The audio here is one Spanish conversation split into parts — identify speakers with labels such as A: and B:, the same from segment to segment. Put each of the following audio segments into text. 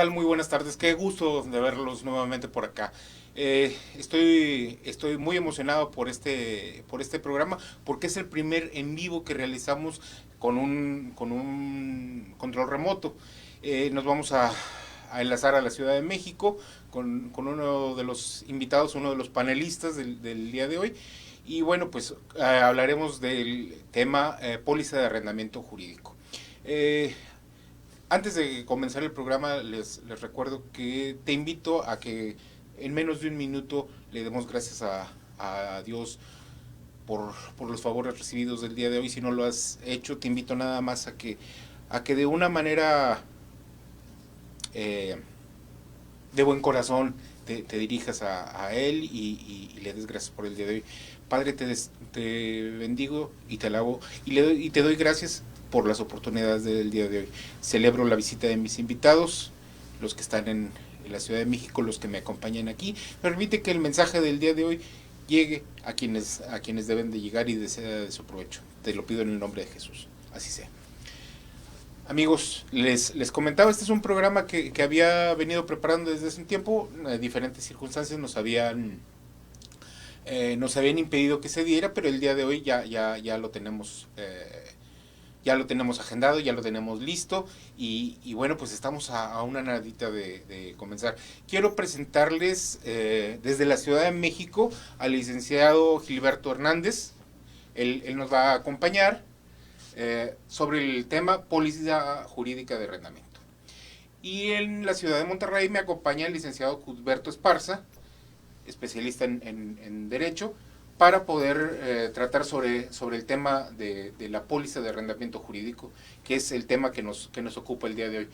A: tal? Muy buenas tardes. Qué gusto de verlos nuevamente por acá. Estoy muy emocionado por este programa porque es el primer en vivo que realizamos con un control remoto. Nos vamos a enlazar a la Ciudad de México con uno de los invitados, uno de los panelistas del día de hoy. Y bueno, pues hablaremos del tema póliza de arrendamiento jurídico. Eh, Antes de comenzar el programa, les recuerdo que te invito a que en menos de un minuto le demos gracias a Dios por los favores recibidos del día de hoy. Si no lo has hecho, te invito nada más a que de una manera eh, de buen corazón te dirijas a Él y le des gracias por el día de hoy. Padre, te bendigo y te alabo y te doy gracias por las oportunidades del día de hoy. Celebro la visita de mis invitados, los que están en la Ciudad de México, los que me acompañan aquí. Permite que el mensaje del día de hoy llegue a quienes deben de llegar y sea de su provecho. Te lo pido en el nombre de Jesús. Así sea. Amigos, les comentaba, este es un programa que había venido preparando desde hace un tiempo. Diferentes circunstancias nos habían impedido que se diera, pero el día de hoy ya lo tenemos agendado, ya lo tenemos listo y bueno, pues estamos a una nadita de comenzar. Quiero presentarles desde la Ciudad de México al licenciado Gilberto Hernández. Él nos va a acompañar sobre el tema póliza jurídica de arrendamiento. Y en la ciudad de Monterrey me acompaña el licenciado Cuthberto Esparza, especialista en Derecho, para poder tratar sobre el tema de la póliza de arrendamiento jurídico, que es el tema que nos ocupa el día de hoy.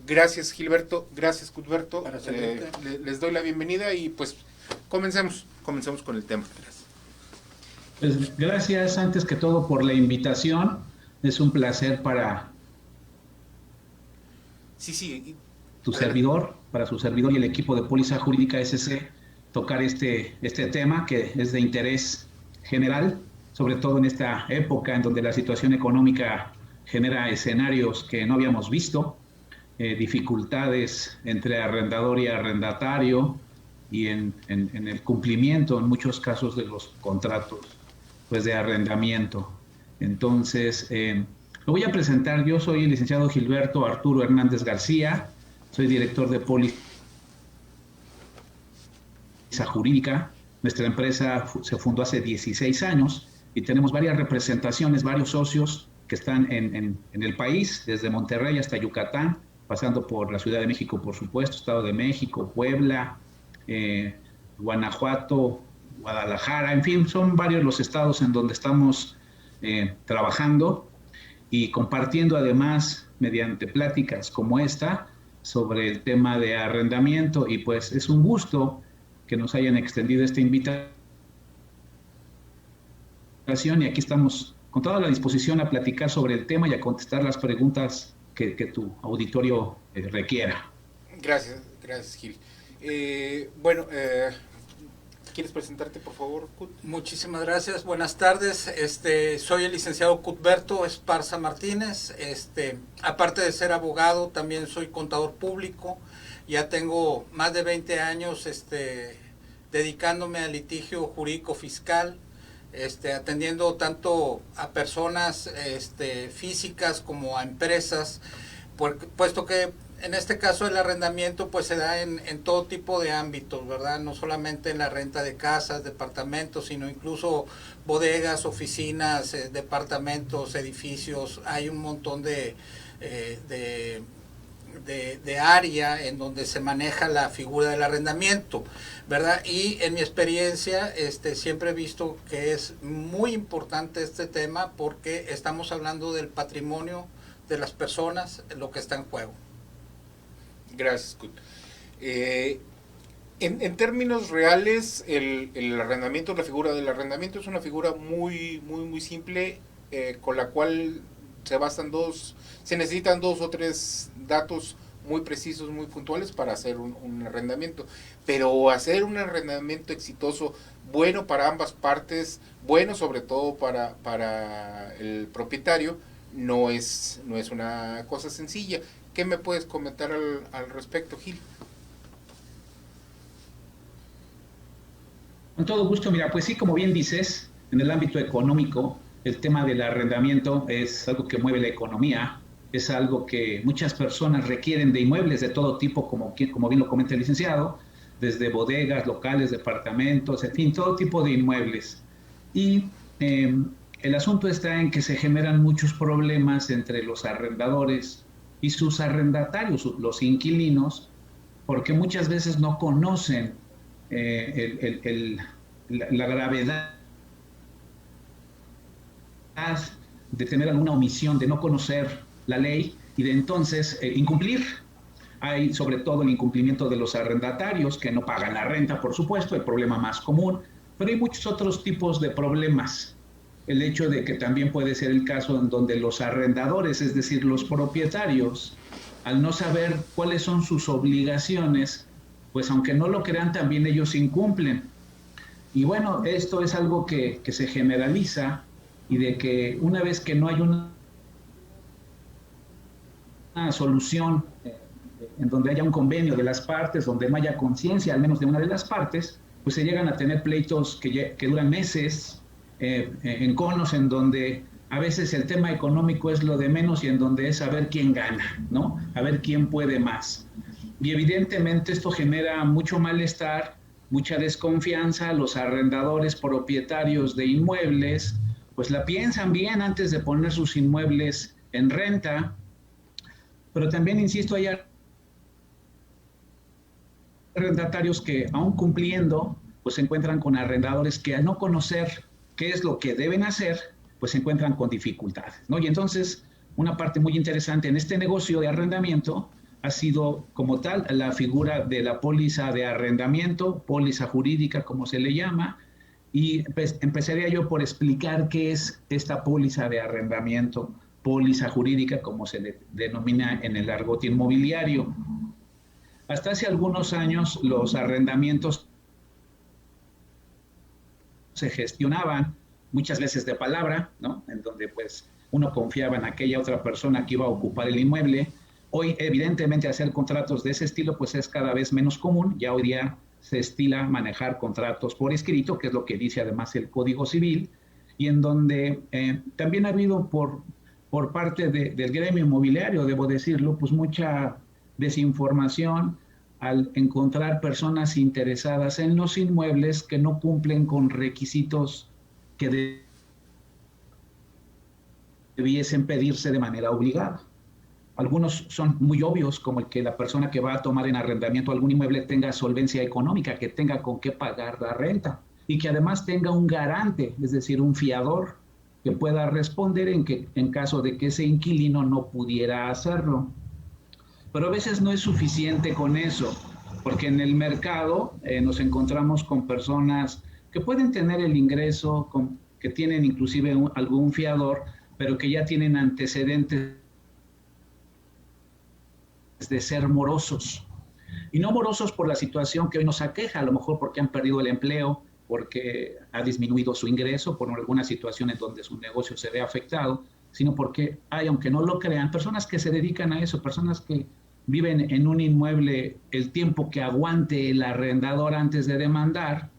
A: Gracias Gilberto, gracias Cuthberto, les doy la bienvenida y pues comencemos con el tema. Gracias.
B: Pues gracias antes que todo por la invitación. Es un placer
A: Sí,
B: para su servidor y el equipo de Póliza Jurídica SC tocar este tema que es de interés general, sobre todo en esta época en donde la situación económica genera escenarios que no habíamos visto, dificultades entre arrendador y arrendatario y en el cumplimiento en muchos casos de los contratos pues de arrendamiento. Entonces, lo voy a presentar. Yo soy el licenciado Gilberto Arturo Hernández García, soy director de Póliza Jurídica. Nuestra empresa se fundó hace 16 años y tenemos varias representaciones, varios socios que están en el país, desde Monterrey hasta Yucatán, pasando por la Ciudad de México, por supuesto, Estado de México, Puebla, Guanajuato, Guadalajara, en fin, son varios los estados en donde estamos trabajando y compartiendo además mediante pláticas como esta sobre el tema de arrendamiento y pues es un gusto que nos hayan extendido esta invitación y aquí estamos con toda la disposición a platicar sobre el tema y a contestar las preguntas que tu auditorio requiera.
A: Gracias Gil. Bueno, ¿quieres presentarte, por favor, Cut?
C: Muchísimas gracias. Buenas tardes. Soy el licenciado Cuthberto Esparza Martínez. Aparte de ser abogado, también soy contador público. Ya tengo más de 20 años dedicándome al litigio jurídico fiscal, atendiendo tanto a personas físicas como a empresas, puesto que en este caso el arrendamiento pues se da en todo tipo de ámbitos, ¿verdad? No solamente en la renta de casas, departamentos, sino incluso bodegas, oficinas, departamentos, edificios. Hay un montón de área en donde se maneja la figura del arrendamiento, ¿verdad? Y en mi experiencia siempre he visto que es muy importante este tema porque estamos hablando del patrimonio de las personas, lo que está en juego.
A: Gracias, Cut. En términos reales, el arrendamiento, la figura del arrendamiento es una figura muy simple, con la cual se necesitan dos o tres datos muy precisos, muy puntuales para hacer un arrendamiento. Pero hacer un arrendamiento exitoso, bueno para ambas partes, bueno sobre todo para el propietario, no es una cosa sencilla. ¿Qué me puedes comentar al respecto, Gil?
B: Con todo gusto, mira, pues sí, como bien dices, en el ámbito económico, el tema del arrendamiento es algo que mueve la economía, es algo que muchas personas requieren de inmuebles de todo tipo, como bien lo comenta el licenciado, desde bodegas, locales, departamentos, en fin, todo tipo de inmuebles. Y el asunto está en que se generan muchos problemas entre los arrendadores y sus arrendatarios, los inquilinos, porque muchas veces no conocen la gravedad de tener alguna omisión, de no conocer la ley y de entonces incumplir. Hay sobre todo el incumplimiento de los arrendatarios que no pagan la renta, por supuesto, el problema más común, pero hay muchos otros tipos de problemas. El hecho de que también puede ser el caso en donde los arrendadores, es decir, los propietarios, al no saber cuáles son sus obligaciones, pues aunque no lo crean, también ellos incumplen. Y bueno, esto es algo que se generaliza y de que una vez que no hay una solución en donde haya un convenio de las partes, donde no haya conciencia al menos de una de las partes, pues se llegan a tener pleitos que duran meses, enconos en donde a veces el tema económico es lo de menos y en donde es a ver quién gana, ¿no? A ver quién puede más. Y evidentemente esto genera mucho malestar, mucha desconfianza. Los arrendadores propietarios de inmuebles pues la piensan bien antes de poner sus inmuebles en renta, pero también, insisto, hay arrendatarios que aún cumpliendo pues se encuentran con arrendadores que al no conocer qué es lo que deben hacer, pues se encuentran con dificultades, ¿no? Y entonces una parte muy interesante en este negocio de arrendamiento ha sido como tal la figura de la póliza de arrendamiento, póliza jurídica como se le llama, y pues empezaría yo por explicar qué es esta póliza de arrendamiento, póliza jurídica como se le denomina en el argot inmobiliario. Hasta hace algunos años los arrendamientos se gestionaban muchas veces de palabra, ¿no? En donde pues uno confiaba en aquella otra persona que iba a ocupar el inmueble. Hoy, evidentemente, hacer contratos de ese estilo pues es cada vez menos común. Ya hoy día se estila manejar contratos por escrito, que es lo que dice además el Código Civil, y en donde también ha habido por parte del gremio inmobiliario, debo decirlo, pues mucha desinformación al encontrar personas interesadas en los inmuebles que no cumplen con requisitos que debiesen pedirse de manera obligada. Algunos son muy obvios, como el que la persona que va a tomar en arrendamiento algún inmueble tenga solvencia económica, que tenga con qué pagar la renta y que además tenga un garante, es decir, un fiador que pueda responder en caso de que ese inquilino no pudiera hacerlo. Pero a veces no es suficiente con eso, porque en el mercado nos encontramos con personas que pueden tener el ingreso, que tienen inclusive algún fiador, pero que ya tienen antecedentes de ser morosos. Y no morosos por la situación que hoy nos aqueja, a lo mejor porque han perdido el empleo, porque ha disminuido su ingreso, por alguna situación en donde su negocio se ve afectado, sino porque hay, aunque no lo crean, personas que se dedican a eso, personas que viven en un inmueble el tiempo que aguante el arrendador antes de demandar,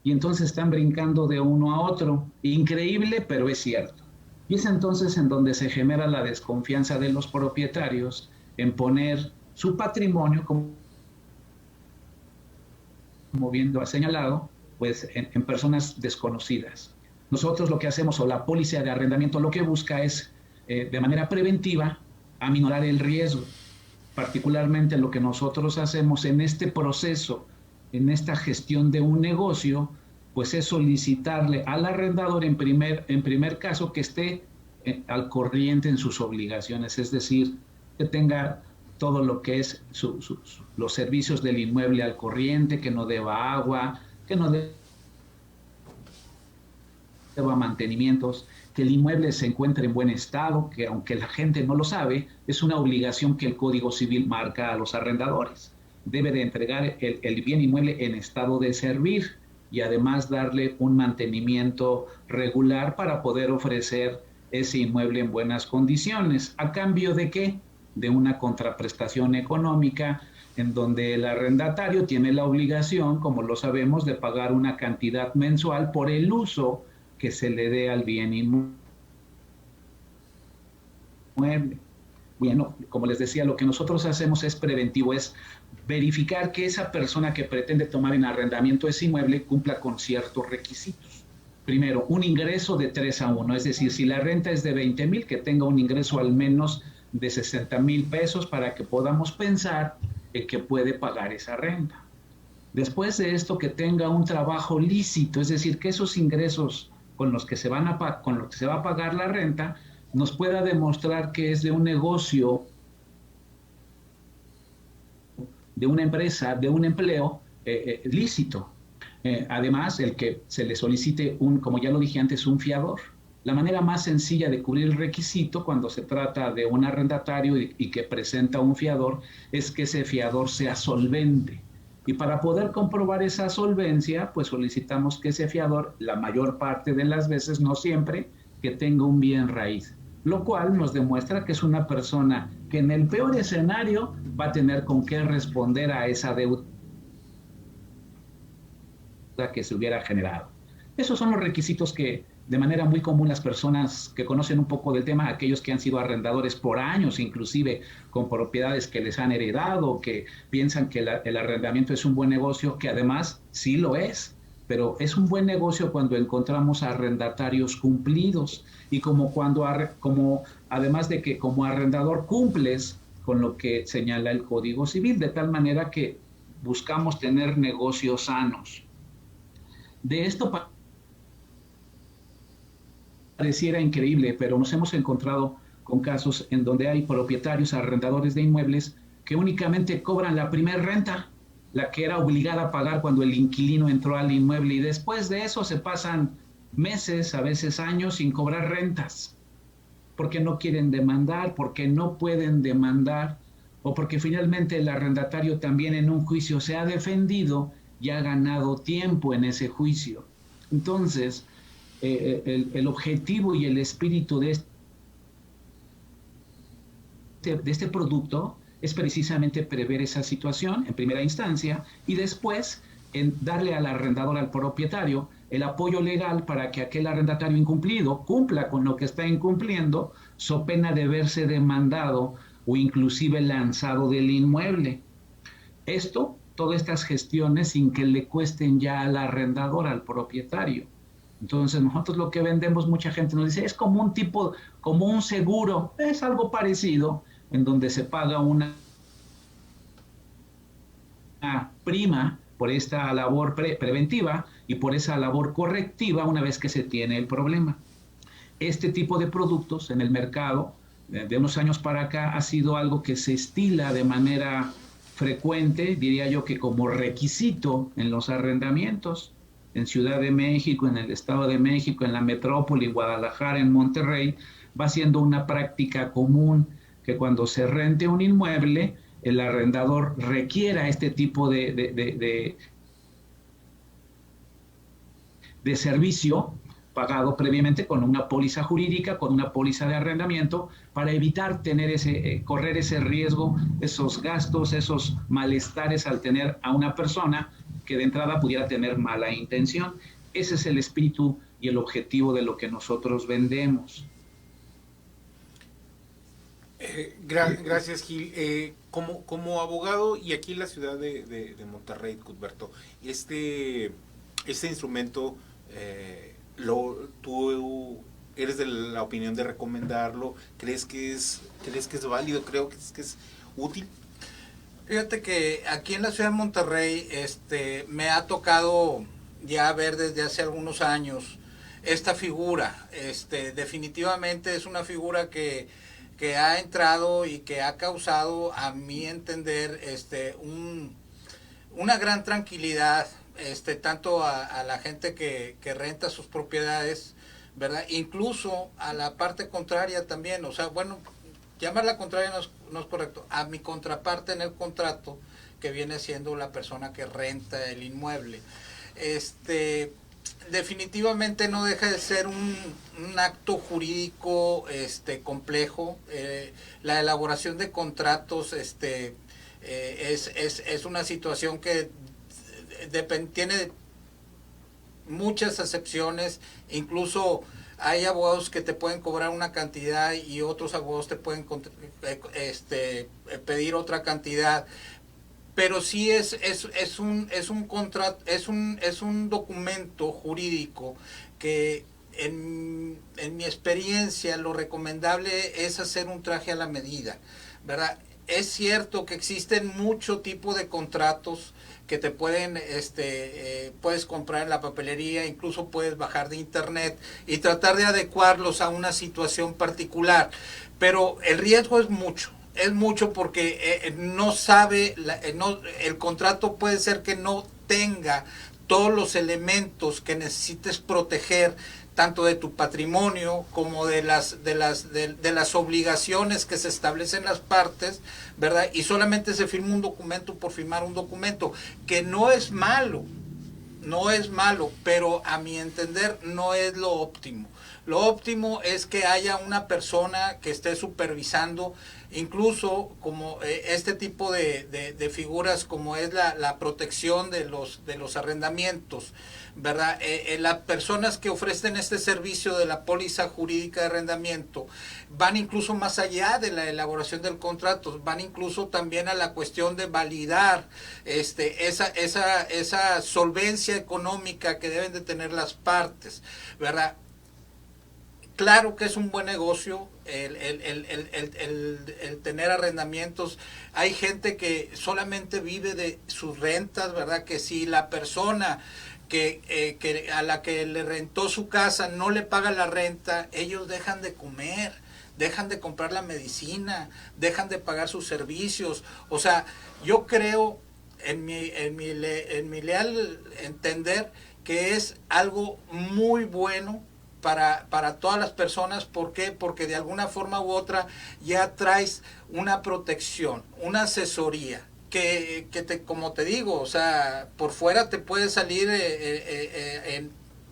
B: y entonces están brincando de uno a otro. Increíble, pero es cierto. Y es entonces en donde se genera la desconfianza de los propietarios en poner su patrimonio, como bien lo ha señalado, pues en personas desconocidas. Nosotros lo que hacemos, o la póliza de arrendamiento, lo que busca es, de manera preventiva, aminorar el riesgo. Particularmente lo que nosotros hacemos en este proceso, en esta gestión de un negocio, pues es solicitarle al arrendador en primer caso que esté al corriente en sus obligaciones, es decir, que tenga todo lo que es los servicios del inmueble al corriente, que no deba agua, que no deba mantenimientos, que el inmueble se encuentre en buen estado, que aunque la gente no lo sabe, es una obligación que el Código Civil marca a los arrendadores. Debe de entregar el bien inmueble en estado de servir y además darle un mantenimiento regular para poder ofrecer ese inmueble en buenas condiciones. ¿A cambio de qué? de una contraprestación económica en donde el arrendatario tiene la obligación, como lo sabemos, de pagar una cantidad mensual por el uso que se le dé al bien inmueble. Bueno, como les decía, lo que nosotros hacemos es preventivo, es verificar que esa persona que pretende tomar en arrendamiento ese inmueble cumpla con ciertos requisitos. Primero, un ingreso de 3-1, es decir, si la renta es de 20,000, que tenga un ingreso al menos de 60,000 pesos para que podamos pensar en que puede pagar esa renta. Después de esto, que tenga un trabajo lícito, es decir, que esos ingresos con los que se va a pagar la renta nos pueda demostrar que es de un negocio, de una empresa, de un empleo lícito. Además, el que se le solicite como ya lo dije antes, un fiador. La manera más sencilla de cubrir el requisito cuando se trata de un arrendatario y que presenta un fiador es que ese fiador sea solvente. Y para poder comprobar esa solvencia, pues solicitamos que ese fiador, la mayor parte de las veces, no siempre, que tenga un bien raíz, lo cual nos demuestra que es una persona que en el peor escenario va a tener con qué responder a esa deuda que se hubiera generado. Esos son los requisitos que de manera muy común las personas que conocen un poco del tema, aquellos que han sido arrendadores por años, inclusive con propiedades que les han heredado, que piensan que el arrendamiento es un buen negocio, que además sí lo es, pero es un buen negocio cuando encontramos arrendatarios cumplidos y como además de que como arrendador cumples con lo que señala el Código Civil, de tal manera que buscamos tener negocios sanos. De esto pareciera increíble, pero nos hemos encontrado con casos en donde hay propietarios, arrendadores de inmuebles que únicamente cobran la primer renta, la que era obligada a pagar cuando el inquilino entró al inmueble, y después de eso se pasan meses, a veces años, sin cobrar rentas, porque no quieren demandar, porque no pueden demandar, o porque finalmente el arrendatario también en un juicio se ha defendido y ha ganado tiempo en ese juicio. Entonces, el objetivo y el espíritu de este producto es precisamente prever esa situación en primera instancia y después en darle al arrendador, al propietario, el apoyo legal para que aquel arrendatario incumplido cumpla con lo que está incumpliendo, so pena de verse demandado o inclusive lanzado del inmueble. Todas estas gestiones sin que le cuesten ya al arrendador, al propietario. Entonces nosotros lo que vendemos, mucha gente nos dice, es como un seguro, es algo parecido, en donde se paga una prima por esta labor preventiva y por esa labor correctiva una vez que se tiene el problema. Este tipo de productos en el mercado, de unos años para acá, ha sido algo que se estila de manera frecuente, diría yo que como requisito en los arrendamientos, en Ciudad de México, en el Estado de México, en la metrópoli, en Guadalajara, en Monterrey, va siendo una práctica común que cuando se rente un inmueble, el arrendador requiera este tipo de servicio pagado previamente con una póliza jurídica, con una póliza de arrendamiento, para evitar correr ese riesgo, esos gastos, esos malestares al tener a una persona que de entrada pudiera tener mala intención. Ese es el espíritu y el objetivo de lo que nosotros vendemos.
A: Gracias, Gil. Como abogado, y aquí en la ciudad de Monterrey, Cuthberto, este instrumento, tú eres de la opinión de recomendarlo, ¿crees que es válido? ¿Creo que es útil?
C: Fíjate que aquí en la ciudad de Monterrey me ha tocado ya ver desde hace algunos años esta figura. Definitivamente es una figura que ha entrado y que ha causado, a mi entender, una gran tranquilidad, tanto a la gente que renta sus propiedades, ¿verdad? Incluso a la parte contraria también, o sea, bueno, llamarla contraria no es correcto, a mi contraparte en el contrato, que viene siendo la persona que renta el inmueble. definitivamente no deja de ser un acto jurídico complejo. La elaboración de contratos es una situación que tiene muchas excepciones, incluso hay abogados que te pueden cobrar una cantidad y otros abogados te pueden pedir otra cantidad, pero sí es un contrato, es un documento jurídico que en mi experiencia lo recomendable es hacer un traje a la medida, ¿verdad? Es cierto que existen mucho tipo de contratos que te pueden, puedes comprar en la papelería, incluso puedes bajar de internet y tratar de adecuarlos a una situación particular, pero el riesgo es mucho porque no sabe, el contrato puede ser que no tenga todos los elementos que necesites proteger, tanto de tu patrimonio como de las obligaciones que se establecen las partes, ¿verdad? Y solamente se firma un documento por firmar un documento, que no es malo, pero a mi entender no es lo óptimo. Lo óptimo es que haya una persona que esté supervisando, incluso como este tipo de figuras, como es la protección de los arrendamientos, ¿verdad? Las personas que ofrecen este servicio de la póliza jurídica de arrendamiento van incluso más allá de la elaboración del contrato, van incluso también a la cuestión de validar esa solvencia económica que deben de tener las partes, ¿verdad? Claro que es un buen negocio el tener arrendamientos. Hay gente que solamente vive de sus rentas, ¿verdad? Que si la persona que a la que le rentó su casa no le paga la renta, ellos dejan de comer, dejan de comprar la medicina, dejan de pagar sus servicios. O sea, yo creo en mi leal entender que es algo muy bueno para todas las personas. ¿Por qué? Porque de alguna forma u otra ya traes una protección, una asesoría, que como te digo, o sea, por fuera te puede salir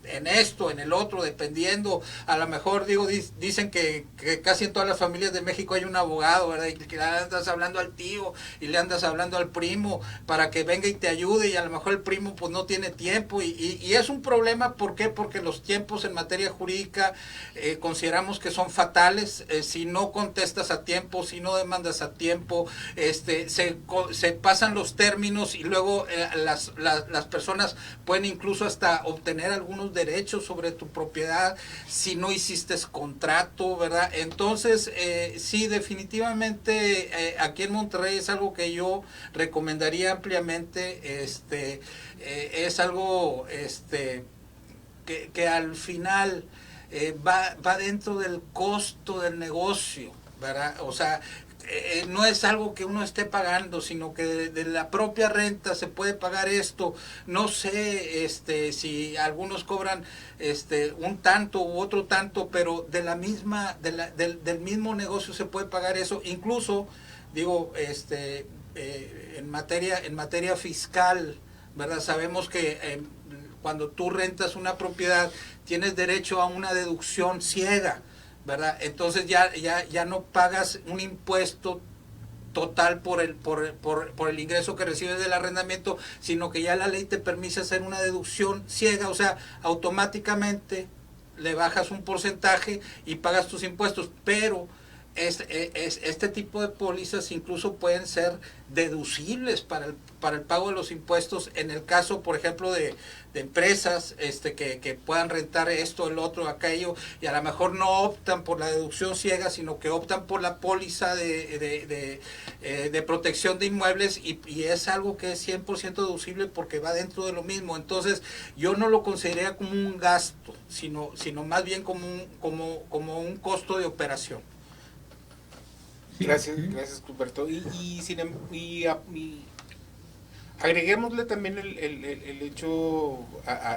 C: en esto, en el otro, dependiendo. A lo mejor, dicen que casi en todas las familias de México hay un abogado, ¿verdad? Y que le andas hablando al tío y le andas hablando al primo para que venga y te ayude, y a lo mejor el primo pues no tiene tiempo, y es un problema. ¿Por qué? Porque los tiempos en materia jurídica consideramos que son fatales. Si no contestas a tiempo, si no demandas a tiempo, se pasan los términos, y luego las personas pueden incluso hasta obtener algunos derechos sobre tu propiedad si no hiciste contrato, ¿verdad? Entonces, sí, definitivamente aquí en Monterrey es algo que yo recomendaría ampliamente. Es algo que al final va dentro del costo del negocio, ¿verdad? O sea, no es algo que uno esté pagando, sino que de la propia renta se puede pagar esto. No sé si algunos cobran un tanto u otro tanto, pero de la misma del mismo negocio se puede pagar eso. Incluso digo, en materia fiscal, ¿verdad? Sabemos que cuando tú rentas una propiedad tienes derecho a una deducción ciega, ¿verdad? Entonces ya no pagas un impuesto total por el ingreso que recibes del arrendamiento, sino que ya la ley te permite hacer una deducción ciega. O sea, automáticamente le bajas un porcentaje y pagas tus impuestos, pero este tipo de pólizas incluso pueden ser deducibles para el pago de los impuestos, en el caso, por ejemplo, de empresas que puedan rentar esto, el otro, aquello, y a lo mejor no optan por la deducción ciega, sino que optan por la póliza de protección de inmuebles, y es algo que es 100% deducible porque va dentro de lo mismo. Entonces, yo no lo consideraría como un gasto, sino más bien como un costo de operación.
A: Gracias, Cuthberto. Y agreguémosle también el hecho,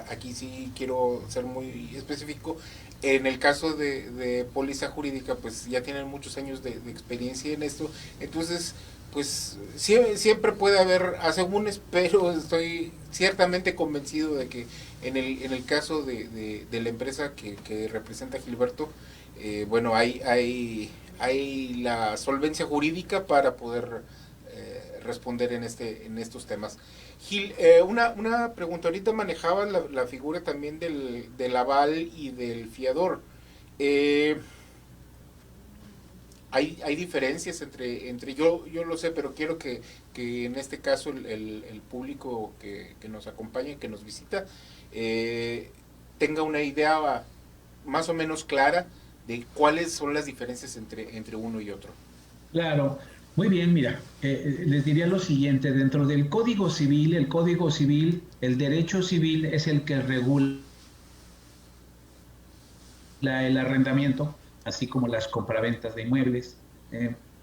A: aquí sí quiero ser muy específico, en el caso de póliza jurídica, pues ya tienen muchos años de experiencia en esto. Entonces, Pues siempre puede haber asegúnes, pero estoy ciertamente convencido de que en el caso de la empresa que representa Gilberto, bueno, hay la solvencia jurídica para poder responder en estos temas. Gil, una pregunta, ahorita manejabas la figura también del aval y del fiador. Hay diferencias entre yo lo sé, pero quiero que en este caso el público que nos acompaña, que nos visita, tenga una idea más o menos clara de cuáles son las diferencias entre uno y otro.
B: Claro, muy bien, mira, les diría lo siguiente, dentro del Código Civil, el derecho civil es el que regula el arrendamiento, así como las compraventas de inmuebles.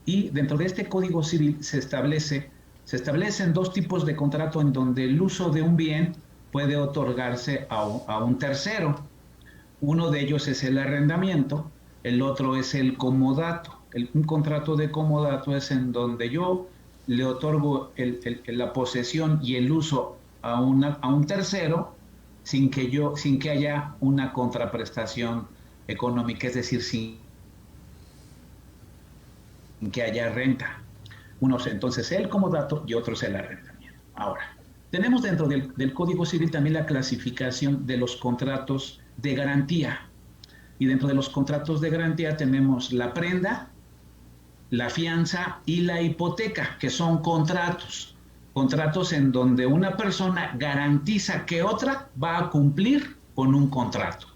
B: Y dentro de este Código Civil se establecen dos tipos de contrato en donde el uso de un bien puede otorgarse a un tercero. Uno de ellos es el arrendamiento, el otro es el comodato. Un contrato de comodato es en donde yo le otorgo la posesión y el uso a un tercero sin que haya una contraprestación económica, es decir, sin que haya renta. Uno es entonces el comodato y otro es el arrendamiento. Ahora, tenemos dentro del Código Civil también la clasificación de los contratos de garantía. Y dentro de los contratos de garantía tenemos la prenda, la fianza y la hipoteca, que son contratos en donde una persona garantiza que otra va a cumplir con un contrato.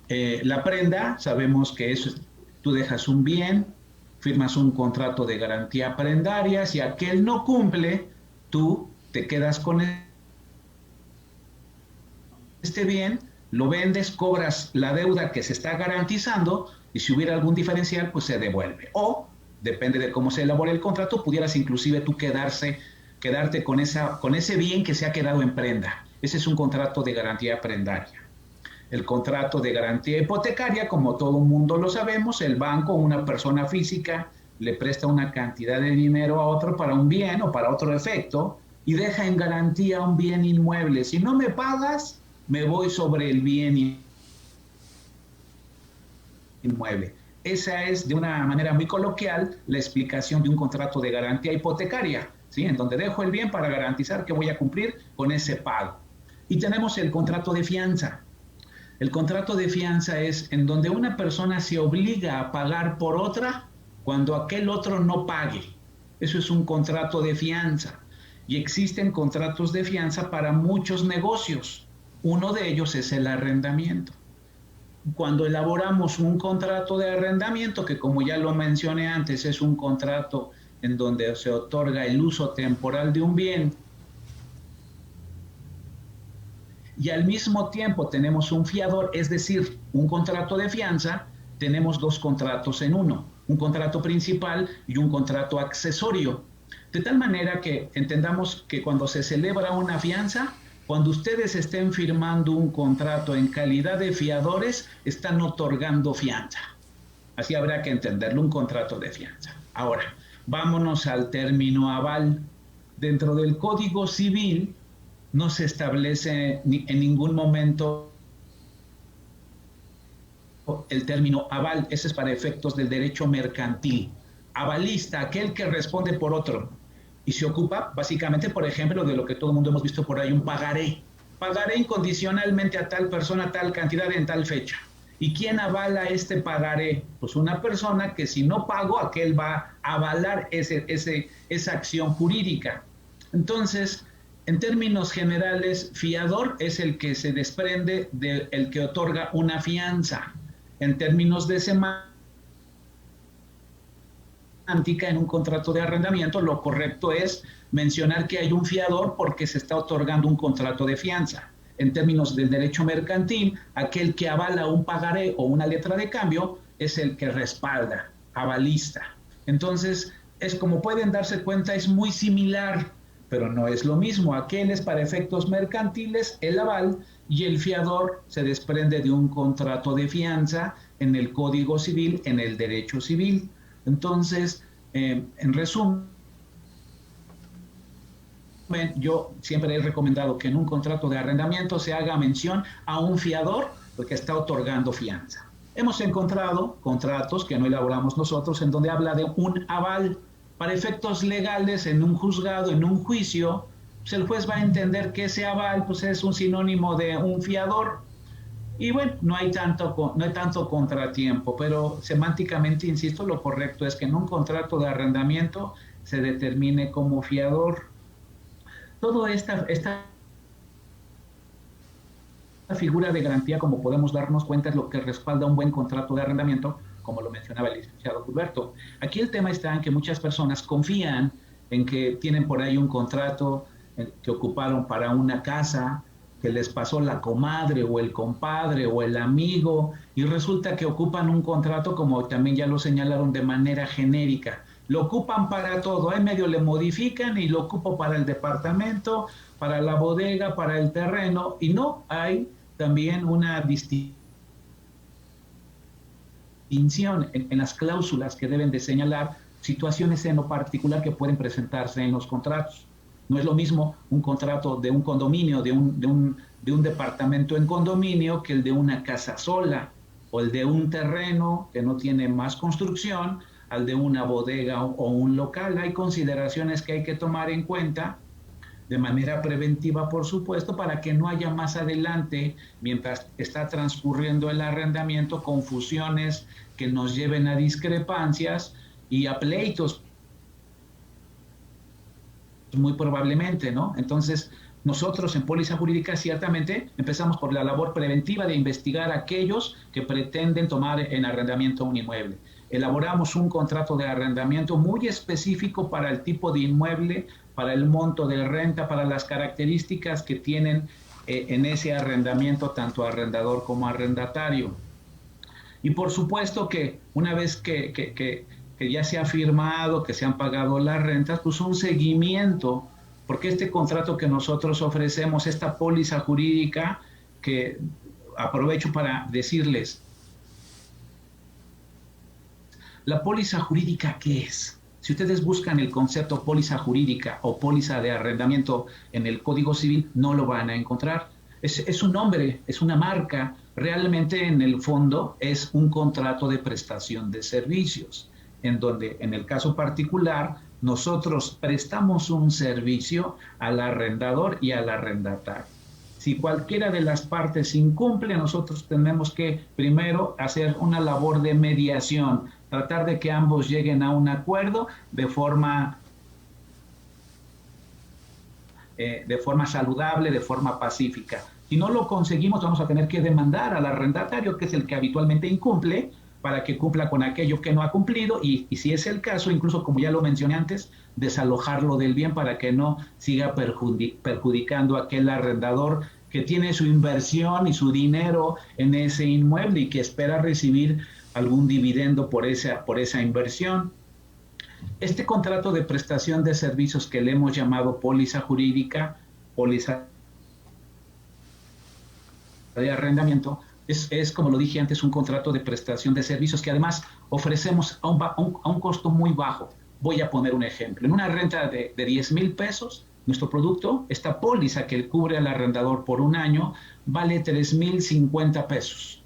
B: La prenda, sabemos que tú dejas un bien, firmas un contrato de garantía prendaria, si aquel no cumple, tú te quedas con este bien, lo vendes, cobras la deuda que se está garantizando y si hubiera algún diferencial, pues se devuelve. O, depende de cómo se elabore el contrato, pudieras inclusive tú quedarte con ese bien que se ha quedado en prenda. Ese es un contrato de garantía prendaria. El contrato de garantía hipotecaria, como todo mundo lo sabemos, el banco o una persona física le presta una cantidad de dinero a otro para un bien o para otro efecto y deja en garantía un bien inmueble. Si no me pagas, me voy sobre el bien inmueble. Esa es, de una manera muy coloquial, la explicación de un contrato de garantía hipotecaria, ¿sí? En donde dejo el bien para garantizar que voy a cumplir con ese pago. Y tenemos el contrato de fianza. El contrato de fianza es en donde una persona se obliga a pagar por otra cuando aquel otro no pague. Eso es un contrato de fianza. Y existen contratos de fianza para muchos negocios. Uno de ellos es el arrendamiento. Cuando elaboramos un contrato de arrendamiento, que como ya lo mencioné antes, es un contrato en donde se otorga el uso temporal de un bien, y al mismo tiempo tenemos un fiador, es decir, un contrato de fianza, tenemos dos contratos en uno, un contrato principal y un contrato accesorio. De tal manera que entendamos que cuando se celebra una fianza, cuando ustedes estén firmando un contrato en calidad de fiadores, están otorgando fianza. Así habrá que entenderlo, un contrato de fianza. Ahora, vámonos al término aval. Dentro del Código Civil no se establece en ningún momento el término aval. Ese es para efectos del derecho mercantil. Avalista, aquel que responde por otro. Y se ocupa básicamente, por ejemplo, de lo que todo el mundo hemos visto por ahí, un pagaré. Pagaré incondicionalmente a tal persona, tal cantidad en tal fecha. ¿Y quién avala este pagaré? Pues una persona que si no pago, aquel va a avalar esa acción jurídica. Entonces, en términos generales, fiador es el que se desprende del que otorga una fianza. En términos de semántica, en un contrato de arrendamiento, lo correcto es mencionar que hay un fiador porque se está otorgando un contrato de fianza. En términos del derecho mercantil, aquel que avala un pagaré o una letra de cambio es el que respalda, avalista. Entonces, como pueden darse cuenta, es muy similar, pero no es lo mismo. Aquel es para efectos mercantiles, el aval, y el fiador se desprende de un contrato de fianza en el Código Civil, en el derecho civil. Entonces, en resumen, yo siempre he recomendado que en un contrato de arrendamiento se haga mención a un fiador porque está otorgando fianza. Hemos encontrado contratos que no elaboramos nosotros en donde habla de un aval. Para efectos legales, en un juzgado, en un juicio, pues el juez va a entender que ese aval pues es un sinónimo de un fiador. Y bueno, no hay tanto contratiempo, pero semánticamente, insisto, lo correcto es que en un contrato de arrendamiento se determine como fiador. Toda esta figura de garantía, como podemos darnos cuenta, es lo que respalda un buen contrato de arrendamiento, como lo mencionaba el licenciado Gilberto. Aquí el tema está en que muchas personas confían en que tienen por ahí un contrato que ocuparon para una casa, que les pasó la comadre o el compadre o el amigo, y resulta que ocupan un contrato, como también ya lo señalaron, de manera genérica. Lo ocupan para todo, ahí medio le modifican y lo ocupo para el departamento, para la bodega, para el terreno, y no hay también una distinción en las cláusulas que deben de señalar situaciones en lo particular que pueden presentarse en los contratos. No es lo mismo un contrato de un condominio, de un departamento en condominio, que el de una casa sola, o el de un terreno que no tiene más construcción, al de una bodega o un local. Hay consideraciones que hay que tomar en cuenta de manera preventiva, por supuesto, para que no haya más adelante, mientras está transcurriendo el arrendamiento, confusiones que nos lleven a discrepancias y a pleitos, muy probablemente, ¿no? Entonces, nosotros en Póliza Jurídica ciertamente empezamos por la labor preventiva de investigar a aquellos que pretenden tomar en arrendamiento un inmueble. Elaboramos un contrato de arrendamiento muy específico para el tipo de inmueble, para el monto de renta, para las características que tienen en ese arrendamiento tanto arrendador como arrendatario. Y por supuesto que una vez que ya se ha firmado, que se han pagado las rentas, pues un seguimiento, porque este contrato que nosotros ofrecemos, esta póliza jurídica, que aprovecho para decirles, ¿la póliza jurídica qué es? Si ustedes buscan el concepto póliza jurídica o póliza de arrendamiento en el Código Civil, no lo van a encontrar. Es un nombre, es una marca. Realmente, en el fondo, es un contrato de prestación de servicios, en donde, en el caso particular, nosotros prestamos un servicio al arrendador y al arrendatario. Si cualquiera de las partes incumple, nosotros tenemos que primero hacer una labor de mediación, tratar de que ambos lleguen a un acuerdo de forma saludable, de forma pacífica. Si no lo conseguimos, vamos a tener que demandar al arrendatario, que es el que habitualmente incumple, para que cumpla con aquello que no ha cumplido, y si es el caso, incluso como ya lo mencioné antes, desalojarlo del bien para que no siga perjudicando a aquel arrendador que tiene su inversión y su dinero en ese inmueble y que espera recibir algún dividendo por esa inversión. Este contrato de prestación de servicios que le hemos llamado póliza jurídica, póliza de arrendamiento, es, como lo dije antes, un contrato de prestación de servicios que además ofrecemos a un costo muy bajo. Voy a poner un ejemplo. En una renta de 10,000 pesos, nuestro producto, esta póliza que cubre al arrendador por un año, vale 3,050 pesos.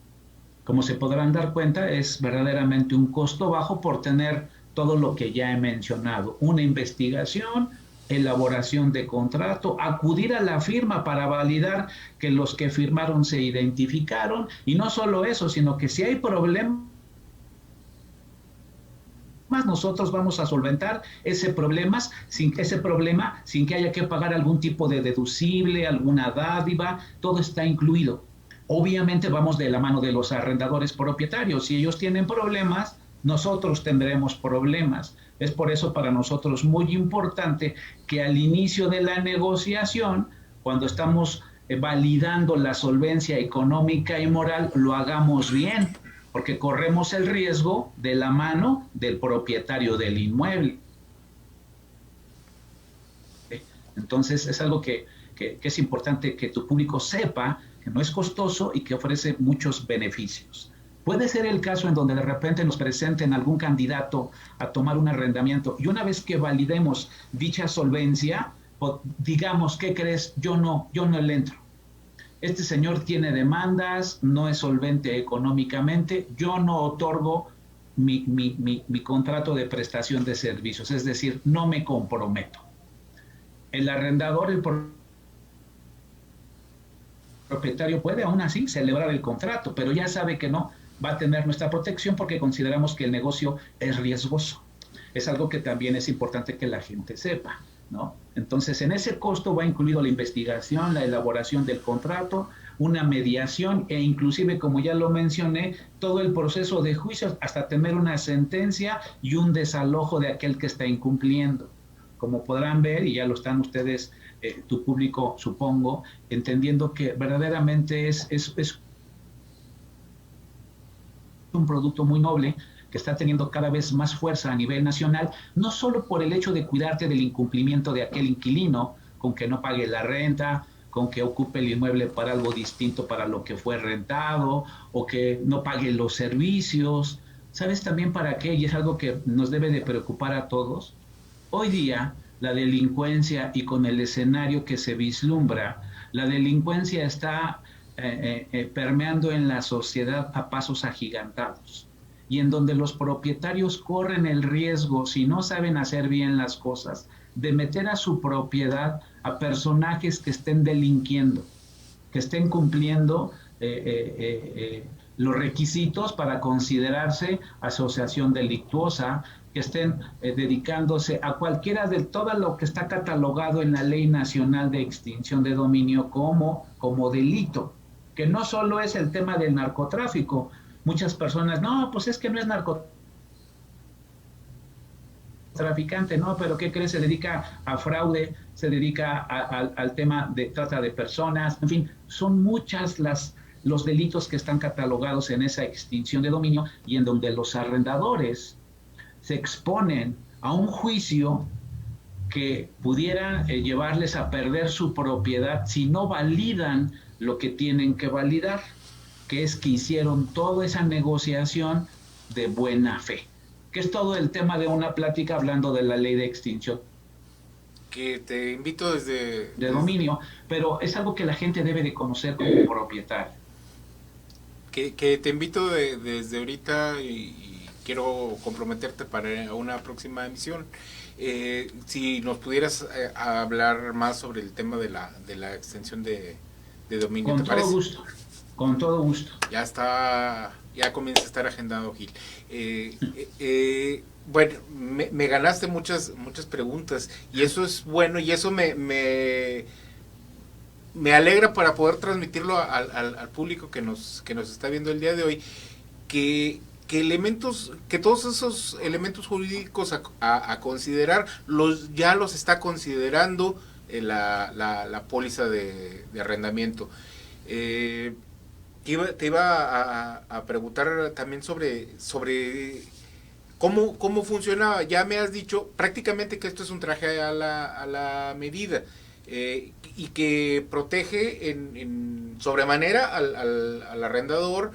B: Como se podrán dar cuenta, es verdaderamente un costo bajo por tener todo lo que ya he mencionado. Una investigación, elaboración de contrato, acudir a la firma para validar que los que firmaron se identificaron, y no solo eso, sino que si hay problemas, nosotros vamos a solventar ese problema sin que haya que pagar algún tipo de deducible, alguna dádiva, todo está incluido. Obviamente vamos de la mano de los arrendadores propietarios. Si ellos tienen problemas, nosotros tendremos problemas. Es por eso para nosotros muy importante que al inicio de la negociación, cuando estamos validando la solvencia económica y moral, lo hagamos bien, porque corremos el riesgo de la mano del propietario del inmueble. Entonces es algo que es importante que tu público sepa, que no es costoso y que ofrece muchos beneficios. Puede ser el caso en donde de repente nos presenten algún candidato a tomar un arrendamiento, y una vez que validemos dicha solvencia, digamos, ¿qué crees? Yo no le entro. Este señor tiene demandas, no es solvente económicamente, yo no otorgo mi contrato de prestación de servicios, es decir, no me comprometo. El arrendador, el propietario puede aún así celebrar el contrato, pero ya sabe que no va a tener nuestra protección porque consideramos que el negocio es riesgoso. Es algo que también es importante que la gente sepa, ¿no? Entonces, en ese costo va incluido la investigación, la elaboración del contrato, una mediación e inclusive, como ya lo mencioné, todo el proceso de juicio hasta tener una sentencia y un desalojo de aquel que está incumpliendo. Como podrán ver, y ya lo están ustedes, tu público, supongo, entendiendo que verdaderamente es un producto muy noble que está teniendo cada vez más fuerza a nivel nacional, no solo por el hecho de cuidarte del incumplimiento de aquel inquilino, con que no pague la renta, con que ocupe el inmueble para algo distinto para lo que fue rentado, o que no pague los servicios. ¿Sabes también para qué? Y es algo que nos debe de preocupar a todos. Hoy día, la delincuencia, y con el escenario que se vislumbra, la delincuencia está permeando en la sociedad a pasos agigantados, y en donde los propietarios corren el riesgo, si no saben hacer bien las cosas, de meter a su propiedad a personajes que estén delinquiendo, que estén cumpliendo los requisitos para considerarse asociación delictuosa, que estén dedicándose a cualquiera de todo lo que está catalogado en la Ley Nacional de Extinción de Dominio como delito, que no solo es el tema del narcotráfico. Muchas personas, no, pues es que no es narcotraficante, no, pero ¿qué crees? Se dedica a fraude, se dedica al tema de trata de personas, en fin, son muchas los delitos que están catalogados en esa extinción de dominio, y en donde los arrendadores se exponen a un juicio que pudiera llevarles a perder su propiedad si no validan lo que tienen que validar, que es que hicieron toda esa negociación de buena fe, que es todo el tema de una plática hablando de la ley de extinción
A: que te invito
B: de dominio, pero es algo que la gente debe de conocer como propietario.
A: Que te invito desde ahorita y quiero comprometerte para una próxima emisión. Si nos pudieras hablar más sobre el tema de la extensión de dominio, ¿te parece?
B: Con todo gusto. Con todo gusto.
A: Ya comienza a estar agendado, Gil. Bueno, me ganaste muchas preguntas, y eso es bueno, y eso me alegra para poder transmitirlo al público que nos está viendo el día de hoy, que todos esos elementos jurídicos a considerar ya los está considerando la póliza de arrendamiento. Te iba a preguntar también sobre cómo funciona. Ya me has dicho prácticamente que esto es un traje a la medida, y que protege en sobremanera al arrendador,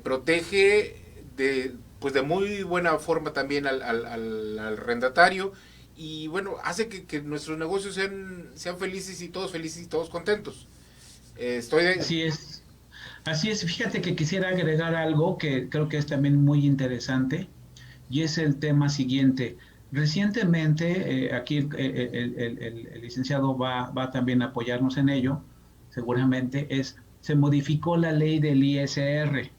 A: protege de muy buena forma también al arrendatario, y bueno, hace que nuestros negocios sean felices y todos contentos.
B: Así es, fíjate que quisiera agregar algo que creo que es también muy interesante, y es el tema siguiente. Recientemente, aquí el licenciado va también a apoyarnos en ello, seguramente, se modificó la ley del ISR,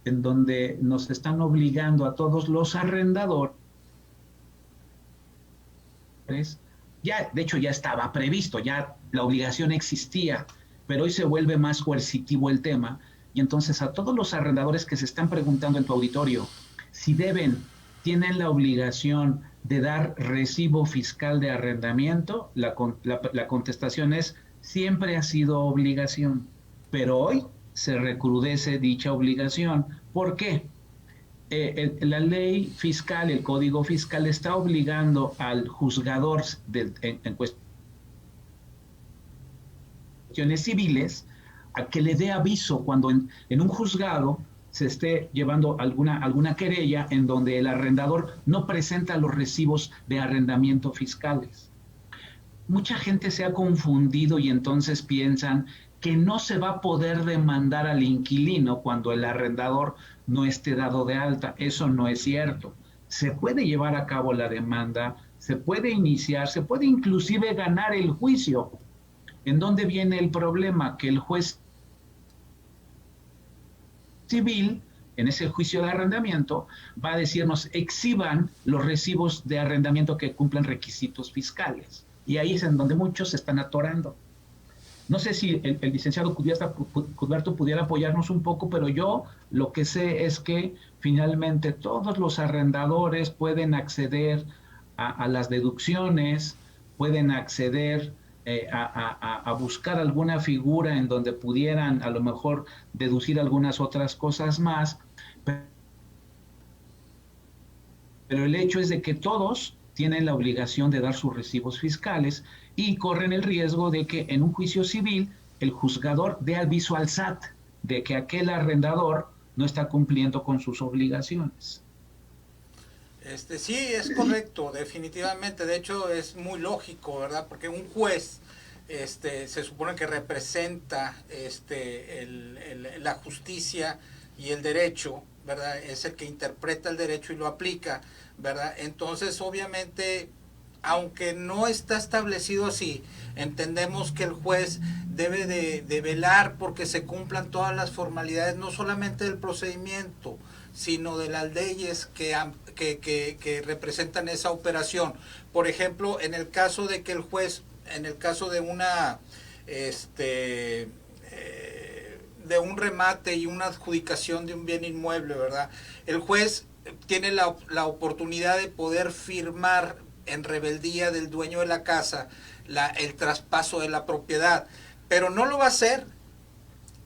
B: en donde nos están obligando a todos los arrendadores, de hecho ya estaba previsto, ya la obligación existía, pero hoy se vuelve más coercitivo el tema, y entonces a todos los arrendadores que se están preguntando en tu auditorio si tienen la obligación de dar recibo fiscal de arrendamiento, la contestación es: siempre ha sido obligación, pero hoy se recrudece dicha obligación. ¿Por qué? La ley fiscal, el código fiscal, está obligando al juzgador en cuestiones civiles a que le dé aviso cuando en un juzgado se esté llevando alguna querella en donde el arrendador no presenta los recibos de arrendamiento fiscales. mucha gente se ha confundido y entonces piensan que no se va a poder demandar al inquilino cuando el arrendador no esté dado de alta. Eso no es cierto. Se puede llevar a cabo la demanda, se puede iniciar, se puede inclusive ganar el juicio. ¿En dónde viene el problema? Que el juez civil, en ese juicio de arrendamiento, va a decirnos exhiban los recibos de arrendamiento que cumplan requisitos fiscales. Y ahí es en donde muchos se están atorando. No sé si el licenciado Cudberto pudiera apoyarnos un poco, pero yo lo que sé es que finalmente todos los arrendadores pueden acceder a las deducciones, pueden acceder a buscar alguna figura en donde pudieran a lo mejor deducir algunas otras cosas más, pero el hecho es de que todos tienen la obligación de dar sus recibos fiscales y corren el riesgo de que en un juicio civil el juzgador dé aviso al SAT de que aquel arrendador no está cumpliendo con sus obligaciones.
C: Sí, es correcto, definitivamente. De hecho, es muy lógico, ¿verdad? Porque un juez se supone que representa la justicia y el derecho, ¿verdad? Es el que interpreta el derecho y lo aplica, ¿verdad? Entonces, obviamente, aunque no está establecido así, entendemos que el juez debe de velar porque se cumplan todas las formalidades, no solamente del procedimiento, sino de las leyes que representan esa operación. Por ejemplo, en el caso de que el juez, en el caso de una de un remate y una adjudicación de un bien inmueble, ¿verdad? El juez tiene la oportunidad de poder firmar en rebeldía del dueño de la casa el traspaso de la propiedad, pero no lo va a hacer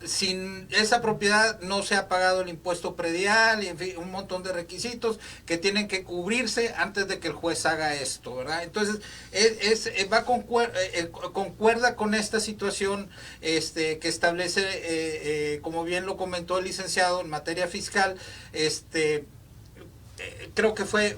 C: sin esa propiedad no se ha pagado el impuesto predial y en fin, un montón de requisitos que tienen que cubrirse antes de que el juez haga esto, ¿verdad? Entonces concuerda con esta situación que establece, como bien lo comentó el licenciado en materia fiscal, creo que fue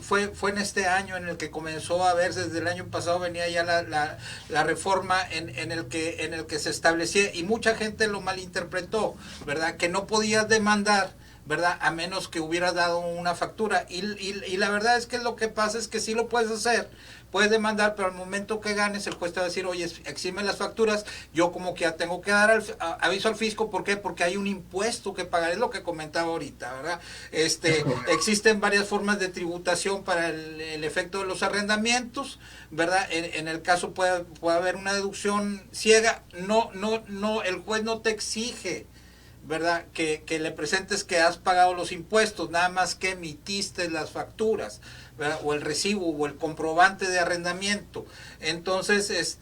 C: en este año en el que comenzó a verse, desde el año pasado venía ya la reforma en el que se establecía, y mucha gente lo malinterpretó, ¿verdad? Que no podías demandar, ¿verdad? A menos que hubieras dado una factura, y la verdad es que lo que pasa es que sí lo puedes hacer, puedes demandar, pero al momento que ganes el juez te va a decir, oye, exime las facturas, yo como que ya tengo que dar aviso al fisco. ¿Por qué? Porque hay un impuesto que pagar, es lo que comentaba ahorita, ¿verdad? Existen varias formas de tributación para el efecto de los arrendamientos, ¿verdad? En el caso puede haber una deducción ciega, no, el juez no te exige, ¿verdad? Que le presentes que has pagado los impuestos, nada más que emitiste las facturas, ¿verdad? O el recibo o el comprobante de arrendamiento. Entonces, es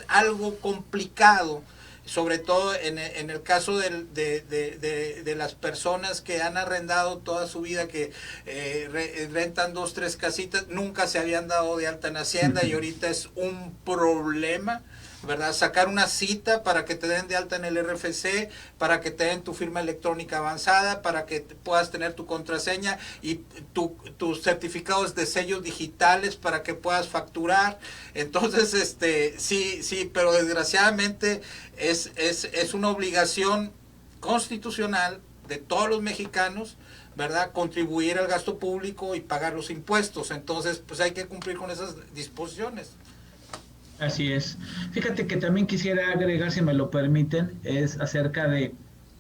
C: algo complicado, sobre todo en el caso de las personas que han arrendado toda su vida, que rentan 2, 3 casitas, nunca se habían dado de alta en Hacienda y ahorita es un problema, ¿verdad? Sacar una cita para que te den de alta en el RFC, para que te den tu firma electrónica avanzada, para que puedas tener tu contraseña y tus certificados de sellos digitales para que puedas facturar. Entonces, sí, pero desgraciadamente es una obligación constitucional de todos los mexicanos, ¿verdad? Contribuir al gasto público y pagar los impuestos. Entonces, pues hay que cumplir con esas disposiciones.
B: Así es. Fíjate que también quisiera agregar, si me lo permiten, es acerca de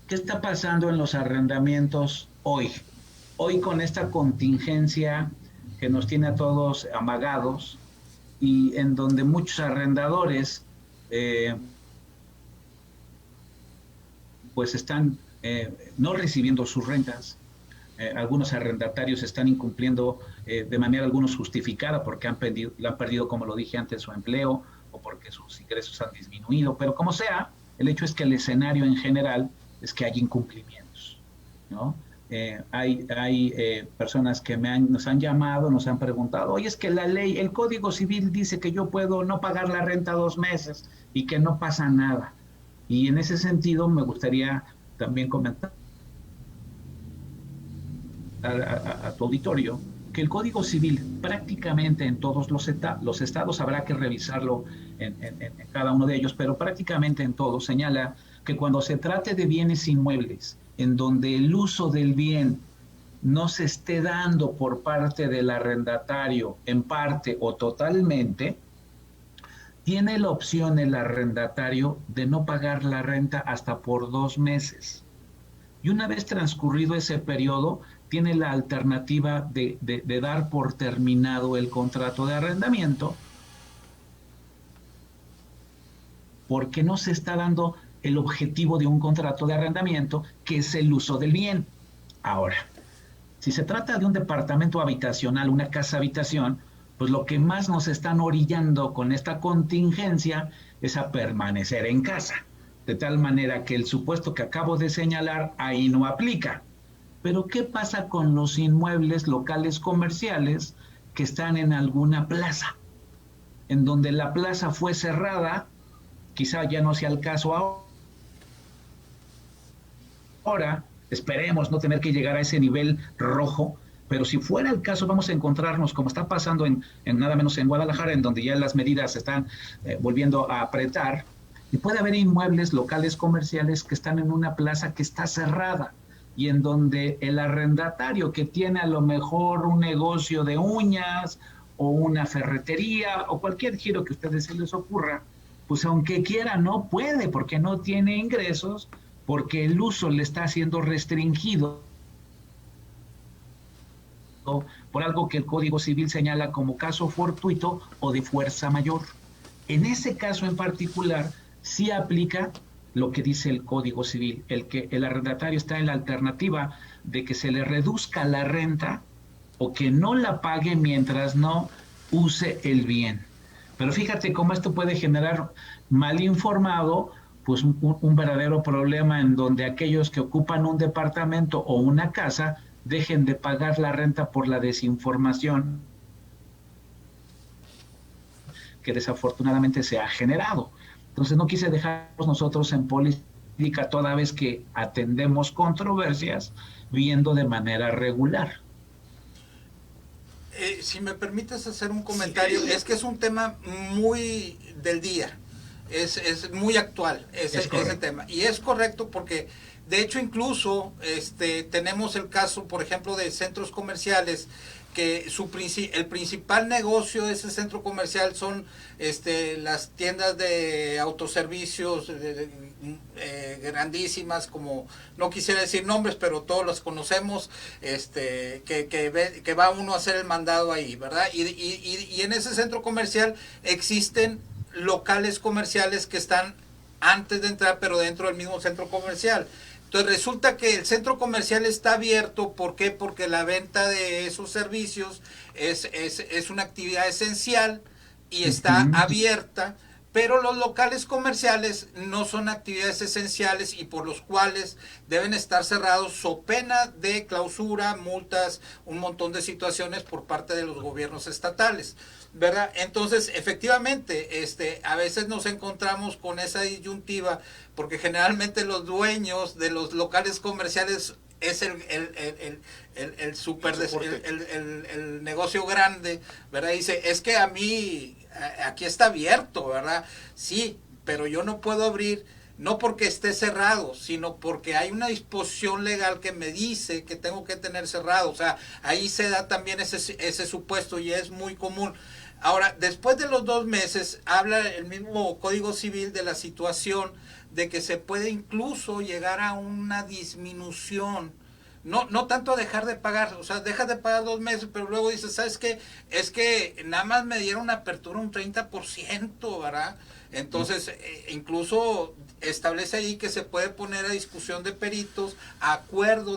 B: qué está pasando en los arrendamientos hoy. Hoy con esta contingencia que nos tiene a todos amagados y en donde muchos arrendadores pues están no recibiendo sus rentas. Algunos arrendatarios están incumpliendo de manera algunos justificada porque han perdido, como lo dije antes, su empleo o porque sus ingresos han disminuido, pero como sea, el hecho es que el escenario en general es que hay incumplimientos, ¿no? Hay personas que nos han llamado, nos han preguntado, oye, es que la ley, el Código Civil dice que yo puedo no pagar la renta 2 meses y que no pasa nada. Y en ese sentido me gustaría también comentar a tu auditorio que el Código Civil prácticamente en todos los estados, habrá que revisarlo en cada uno de ellos, pero prácticamente en todos señala que cuando se trate de bienes inmuebles, en donde el uso del bien no se esté dando por parte del arrendatario en parte o totalmente, tiene la opción el arrendatario de no pagar la renta hasta por 2 meses. Y una vez transcurrido ese periodo, tiene la alternativa de dar por terminado el contrato de arrendamiento, porque no se está dando el objetivo de un contrato de arrendamiento, que es el uso del bien. Ahora, si se trata de un departamento habitacional, una casa habitación, pues lo que más nos están orillando con esta contingencia es a permanecer en casa, de tal manera que el supuesto que acabo de señalar ahí no aplica. Pero ¿qué pasa con los inmuebles locales comerciales que están en alguna plaza, en donde la plaza fue cerrada? Quizá ya no sea el caso ahora, esperemos no tener que llegar a ese nivel rojo, pero si fuera el caso vamos a encontrarnos, como está pasando en nada menos en Guadalajara, en donde ya las medidas se están volviendo a apretar, y puede haber inmuebles locales comerciales que están en una plaza que está cerrada, y en donde el arrendatario que tiene a lo mejor un negocio de uñas o una ferretería o cualquier giro que a ustedes se les ocurra, pues aunque quiera no puede, porque no tiene ingresos, porque el uso le está siendo restringido por algo que el Código Civil señala como caso fortuito o de fuerza mayor. En ese caso en particular sí aplica lo que dice el Código Civil, el que el arrendatario está en la alternativa de que se le reduzca la renta o que no la pague mientras no use el bien. Pero fíjate cómo esto puede generar mal informado, pues un verdadero problema en donde aquellos que ocupan un departamento o una casa dejen de pagar la renta por la desinformación que desafortunadamente se ha generado. Entonces no quise dejarnos nosotros en política toda vez que atendemos controversias viendo de manera regular.
C: Si me permites hacer un comentario, es que es un tema muy del día, es muy actual ese tema. Y es correcto porque, de hecho, incluso tenemos el caso, por ejemplo, de centros comerciales, que el principal negocio de ese centro comercial son las tiendas de autoservicios grandísimas, como no quisiera decir nombres, pero todos los conocemos, que va uno a hacer el mandado ahí, ¿verdad? Y en ese centro comercial existen locales comerciales que están antes de entrar, pero dentro del mismo centro comercial. Entonces resulta que el centro comercial está abierto. ¿Por qué? Porque la venta de esos servicios es una actividad esencial y está abierta, pero los locales comerciales no son actividades esenciales y por los cuales deben estar cerrados so pena de clausura, multas, un montón de situaciones por parte de los gobiernos estatales, ¿verdad? Entonces, efectivamente, a veces nos encontramos con esa disyuntiva, porque generalmente los dueños de los locales comerciales es el negocio grande, ¿verdad? Dice, es que a mí, aquí está abierto, ¿verdad? Sí, pero yo no puedo abrir, no porque esté cerrado, sino porque hay una disposición legal que me dice que tengo que tener cerrado. O sea, ahí se da también ese supuesto y es muy común. Ahora, después de los 2 meses, habla el mismo Código Civil de la situación de que se puede incluso llegar a una disminución. No tanto a dejar de pagar, o sea, dejas de pagar 2 meses, pero luego dices, ¿sabes qué? Es que nada más me dieron una apertura un 30%, ¿verdad? Entonces, incluso establece ahí que se puede poner a discusión de peritos, de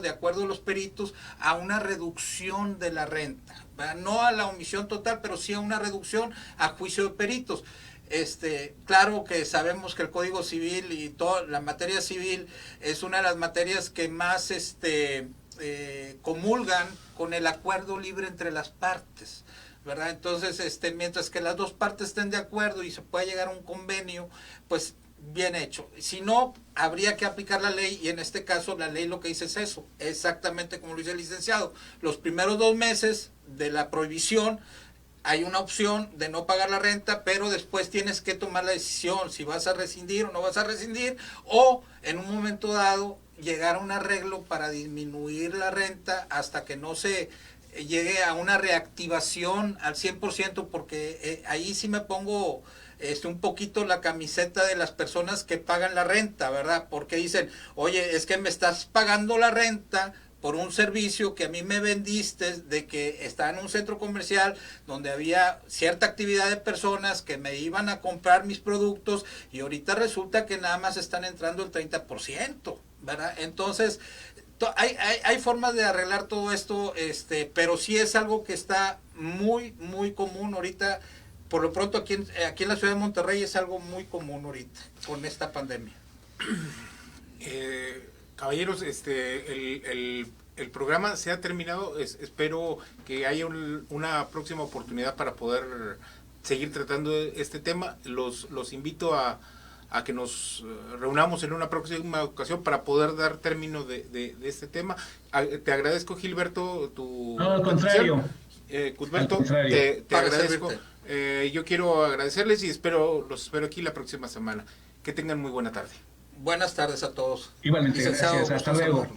C: acuerdo a los peritos, a una reducción de la renta, ¿verdad? No a la omisión total, pero sí a una reducción a juicio de peritos. Claro que sabemos que el Código Civil y toda la materia civil es una de las materias que más comulgan con el acuerdo libre entre las partes, ¿verdad? Entonces, mientras que las dos partes estén de acuerdo y se pueda llegar a un convenio, pues bien hecho. Si no, habría que aplicar la ley, y en este caso la ley lo que dice es eso, exactamente como lo dice el licenciado. Los primeros 2 meses de la prohibición, hay una opción de no pagar la renta, pero después tienes que tomar la decisión si vas a rescindir o no vas a rescindir, o en un momento dado llegar a un arreglo para disminuir la renta hasta que no se llegue a una reactivación al 100%, porque ahí sí me pongo un poquito la camiseta de las personas que pagan la renta, ¿verdad? Porque dicen, oye, es que me estás pagando la renta por un servicio que a mí me vendiste, de que está en un centro comercial donde había cierta actividad de personas que me iban a comprar mis productos, y ahorita resulta que nada más están entrando el 30%, ¿verdad? Entonces, hay formas de arreglar todo esto, pero sí es algo que está muy, muy común ahorita. Por lo pronto aquí en la ciudad de Monterrey es algo muy común ahorita con esta pandemia.
A: Caballeros, el programa se ha terminado. Espero que haya una próxima oportunidad para poder seguir tratando este tema. Los invito a que nos reunamos en una próxima ocasión para poder dar término de este tema. Te agradezco, Gilberto, tu...
B: No, al contrario.
A: Cusberto, te agradezco. Yo quiero agradecerles y los espero aquí la próxima semana. Que tengan muy buena tarde.
C: Buenas tardes a todos.
B: Igualmente,
C: Licenciado,
B: gracias. Hasta luego.